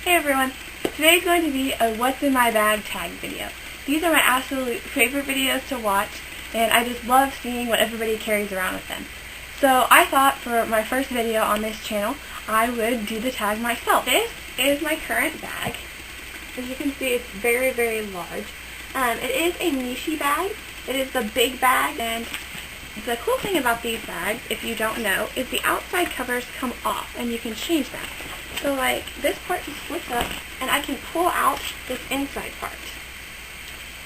Hey everyone, today is going to be a what's in my bag tag video. These are my absolute favorite videos to watch, and I just love seeing what everybody carries around with them. So I thought for my first video on this channel, I would do the tag myself. This is my current bag. As you can see, it's very, very large. It is a Nishi bag. It is the big bag, and the cool thing about these bags, if you don't know, is the outside covers come off, and you can change them. So like, this part just flips up, and I can pull out this inside part.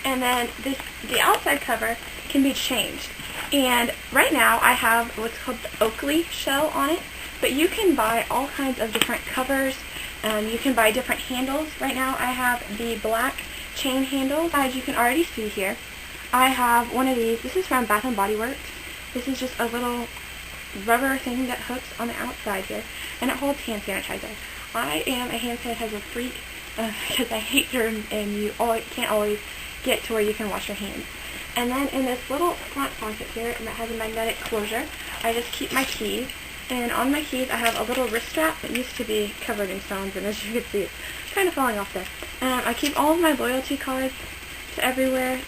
And then the outside cover can be changed. And right now I have what's called the Oakley shell on it, but you can buy all kinds of different covers. You can buy different handles. Right now I have the black chain handle, as you can already see here. I have one of these. This is from Bath & Body Works. This is just a little rubber thing that hooks on the outside here, and it holds hand sanitizer. I am a hand sanitizer freak because I hate germs, and you can't always get to where you can wash your hands. And then in this little front pocket here, that has a magnetic closure, I just keep my keys. And on my keys, I have a little wrist strap that used to be covered in stones, and as you can see, it's kind of falling off there. I keep all of my loyalty cards everywhere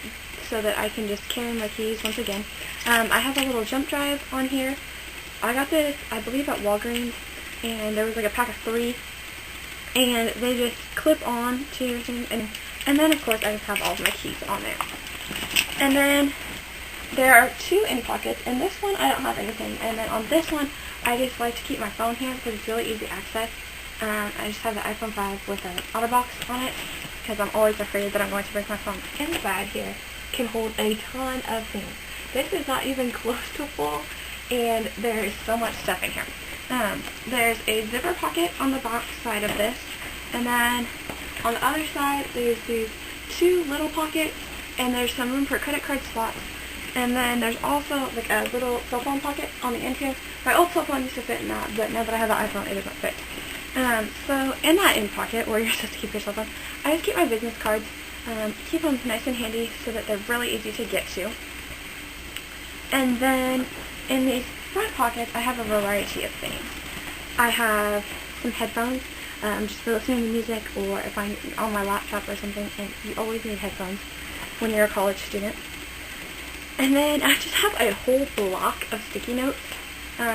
so that I can just carry my keys once again. I have a little jump drive on here. I got this, I believe, at Walgreens, and there was like a pack of 3, and they just clip on to your thing, and then of course I just have all of my keys on there. And then there are 2 in pockets, and this one I don't have anything, and then on this one I just like to keep my phone here because it's really easy access. I just have the iPhone 5 with an OtterBox on it because I'm always afraid that I'm going to break my phone. Inside here can hold a ton of things. This is not even close to full, and there is so much stuff in here. There's a zipper pocket on the box side of this, and then on the other side there's these 2 little pockets, and there's some room for credit card slots, and then there's also like a little cell phone pocket on the end here. My old cell phone used to fit in that, but now that I have the iPhone, it doesn't fit. So in that end pocket where you're supposed to keep your cell phone, I just keep my business cards. Keep them nice and handy so that they're really easy to get to. And then in these front pockets, I have a variety of things. I have some headphones, just for listening to music, or if I'm on my laptop or something, and you always need headphones when you're a college student. And then I just have a whole block of sticky notes.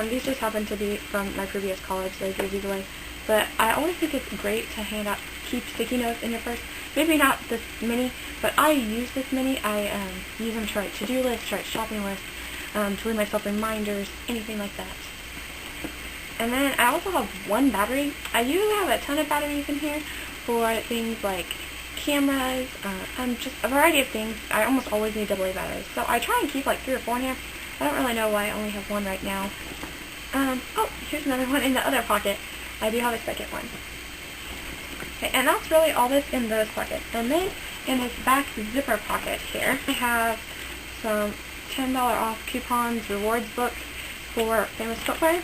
These just happen to be from my previous college, so I gave these away. But I always think it's great to keep sticky notes in your purse. Maybe not this many, but I use this many. I use them to write to-do lists, to write shopping lists, to leave myself reminders, anything like that. And then I also have 1 battery. I usually have a ton of batteries in here for things like cameras, just a variety of things. I almost always need AA batteries. So I try and keep like 3 or 4 in here. I don't really know why I only have 1 right now. Oh, here's another one in the other pocket. I do have a second one. Okay, and that's really all that's in those pockets. And then in this back zipper pocket here, I have some $10 off coupons, rewards book for Famous Footwear,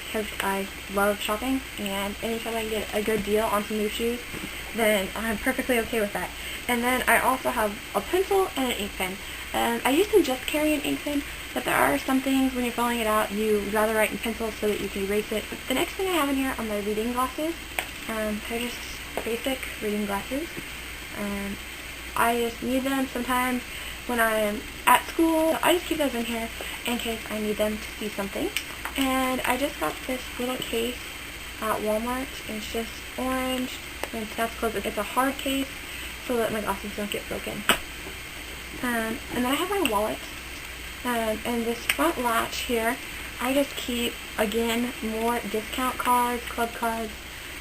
because I love shopping, and anytime I can get a good deal on some new shoes, then I'm perfectly okay with that. And then I also have a pencil and an ink pen. I used to just carry an ink pen, but there are some things when you're filling it out, you'd rather write in pencil so that you can erase it. The next thing I have in here are my reading glasses. They're just basic reading glasses. I just need them sometimes when I'm at school. So I just keep those in here in case I need them to see something. And I just got this little case at Walmart. It's just orange, and that's closed. It's a hard case so that my glasses don't get broken. And then I have my wallet. And this front latch here, I just keep, again, more discount cards, club cards.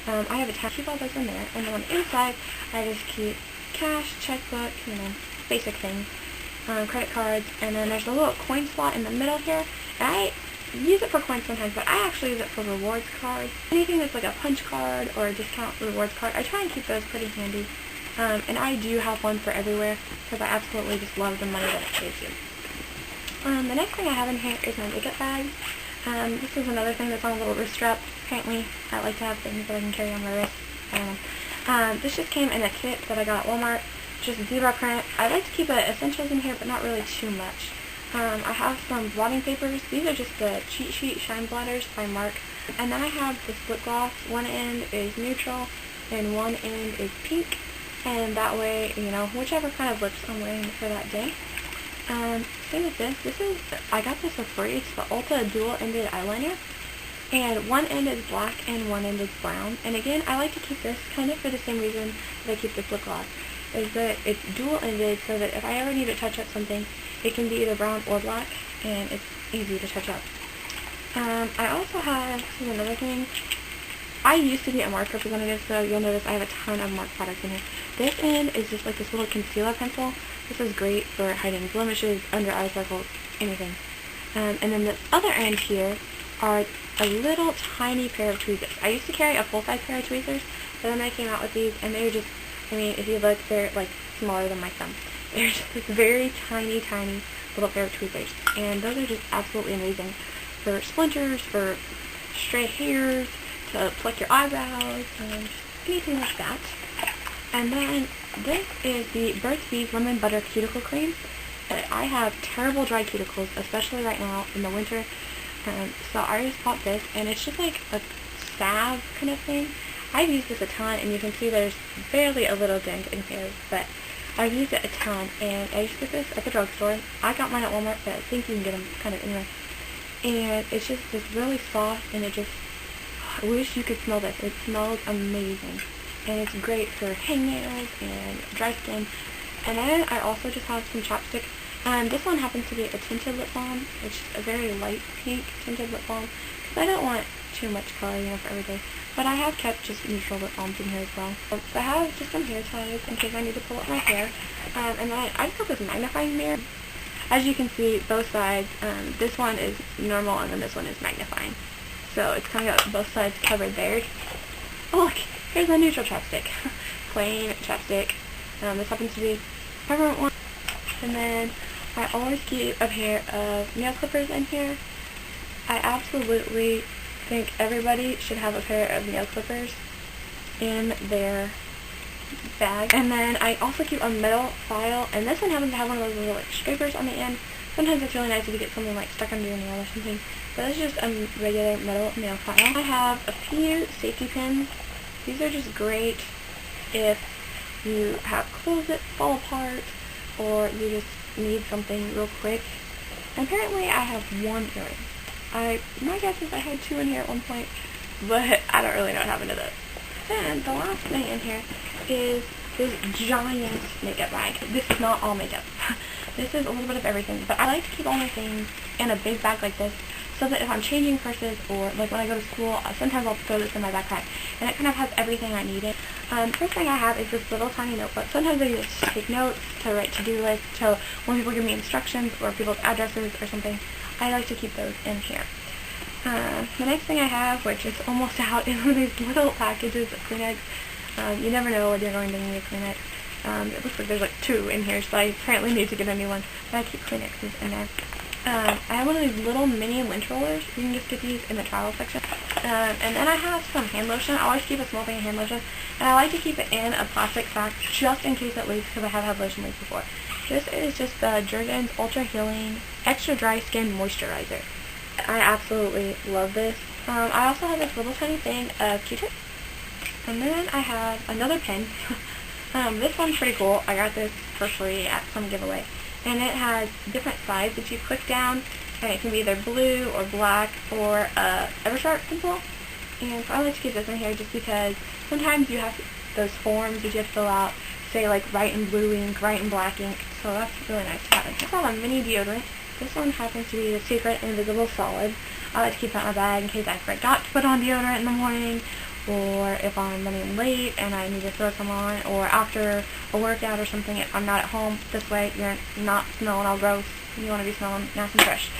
I have a tab, keep all those in there. And then on the inside, I just keep cash, checkbook, basic things, credit cards. And then there's a little coin slot in the middle here. And I use it for coins sometimes, but I actually use it for rewards cards. Anything that's like a punch card or a discount rewards card, I try and keep those pretty handy. And I do have one for everywhere because I absolutely just love the money that it saves you. The next thing I have in here is my makeup bag. This is another thing that's on a little wrist strap. Apparently, I like to have things that I can carry on my wrist. I don't know. This just came in a kit that I got at Walmart. Just zebra print. I like to keep the essentials in here, but not really too much. I have some blotting papers. These are just the Cheat Sheet Shine Blotters by Mark. And then I have this lip gloss. One end is neutral, and one end is pink, and that way, you know, whichever kind of lips I'm wearing for that day. Same with this. I got this for free. It's the Ulta dual-ended eyeliner, and one end is black and one end is brown. And again, I like to keep this kind of for the same reason that I keep this lip gloss, is that it's dual-ended so that if I ever need to touch up something, it can be either brown or black, and it's easy to touch up. I also have, this is another thing, I used to be a MARC representative, so you'll notice I have a ton of MARC products in here. This end is just like this little concealer pencil. This is great for hiding blemishes, under eye circles, anything. And then the other end here are a little tiny pair of tweezers. I used to carry a full-size pair of tweezers, but then I came out with these, and they're just, I mean, if you look, they're like smaller than my thumb. They're just this very tiny, tiny little pair of tweezers, and those are just absolutely amazing for splinters, for stray hairs, to pluck your eyebrows, anything like that. And then this is the Burt's Bees Lemon Butter Cuticle Cream. I have terrible dry cuticles, especially right now in the winter. So I just bought this, and it's just like a salve kind of thing. I've used this a ton, and you can see there's barely a little dent in here, but I've used it a ton, and I used to get this at the drugstore. I got mine at Walmart, but I think you can get them kind of anywhere. And it's just this really soft, and it just, I wish you could smell this. It smells amazing. And it's great for hangnails and dry skin. And then I also just have some chapstick. This one happens to be a tinted lip balm. It's just a very light pink tinted lip balm, because I don't want too much color, you know, for every day. But I have kept just neutral lip balms in here as well. So I have just some hair ties in case I need to pull up my hair. And then I just got this magnifying mirror. As you can see, both sides, this one is normal and then this one is magnifying. So it's kind of got both sides covered there. Oh look, here's my neutral chapstick. Plain chapstick. This happens to be peppermint one. And then I always keep a pair of nail clippers in here. I absolutely think everybody should have a pair of nail clippers in their bag. And then I also keep a metal file, and this one happens to have one of those little like scrapers on the end. Sometimes it's really nice if you get something like stuck under your nail or something, but it's just a regular metal nail file. I have a few safety pins. These are just great if you have clothes that fall apart or you just need something real quick. And apparently I have one earring. My guess is I had two in here at one point, but I don't really know what happened to those. Then the last thing in here is this giant makeup bag. This is not all makeup. This is a little bit of everything, but I like to keep all my things in a big bag like this, so that if I'm changing purses or like when I go to school, sometimes I'll throw this in my backpack, and it kind of has everything I need. First thing I have is this little tiny notebook. Sometimes I use it to take notes, to write to-do lists, to when people give me instructions or people's addresses or something. I like to keep those in here. The next thing I have, which is almost out, is one of these little packages of Kleenex. You never know when you're going to need a Kleenex. It looks like there's like two in here, so I apparently need to get a new one. But I keep Kleenexes in there. I have one of these little mini lint rollers. You can just get these in the travel section. And then I have some hand lotion. I always keep a small thing of hand lotion. And I like to keep it in a plastic sack just in case it leaks, because I have had lotion leaks before. This is just the Jergens Ultra Healing Extra Dry Skin Moisturizer. I absolutely love this. I also have this little tiny thing of Q-tips. And then I have another pen. This one's pretty cool. I got this for free at some giveaway. And it has different sides that you click down, and it can be either blue or black or Eversharp pencil. And so I like to keep this in here just because sometimes you have those forms that you have to fill out, say like write in blue ink, write in black ink. So that's really nice to have in here. I have a mini deodorant. This one happens to be the Secret Invisible Solid. I like to keep that in my bag in case I forgot to put on deodorant in the morning, or if I'm running late and I need to throw some on, or after a workout or something if I'm not at home. This way you're not smelling all gross. You want to be smelling nice and fresh.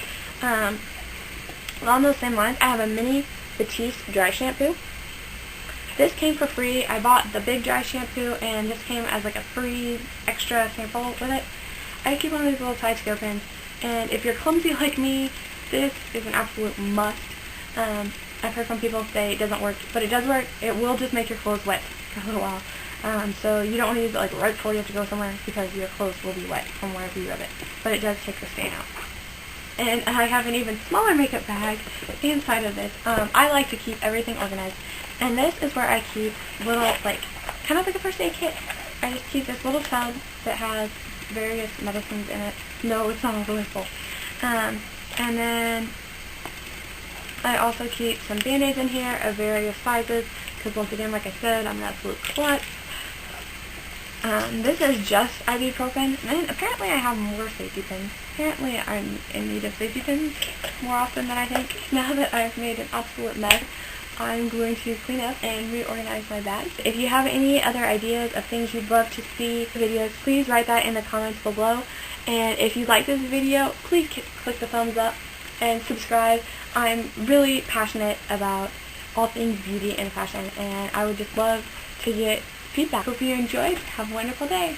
Along those same lines, I have a mini Batiste dry shampoo. This came for free. I bought the big dry shampoo, and this came as like a free extra sample with it. I keep one of these little side scare pins, and if you're clumsy like me, this is an absolute must. I've heard from people say it doesn't work, but it does work. It will just make your clothes wet for a little while. So you don't want to use it like right before you have to go somewhere, because your clothes will be wet from wherever you rub it. But it does take the stain out. And I have an even smaller makeup bag inside of this. I like to keep everything organized. And this is where I keep little, like, kind of like a first aid kit. I just keep this little tub that has various medicines in it. No, it's not all the way full. And then I also keep some Band-Aids in here of various sizes, because once again, like I said, I'm an absolute slut. This is just ibuprofen, and apparently I have more safety pins. Apparently I'm in need of safety pins more often than I think. Now that I've made an absolute mess, I'm going to clean up and reorganize my bag. If you have any other ideas of things you'd love to see videos, please write that in the comments below. And if you like this video, please click the thumbs up and subscribe. I'm really passionate about all things beauty and fashion, and I would just love to get feedback. Hope you enjoyed. Have a wonderful day.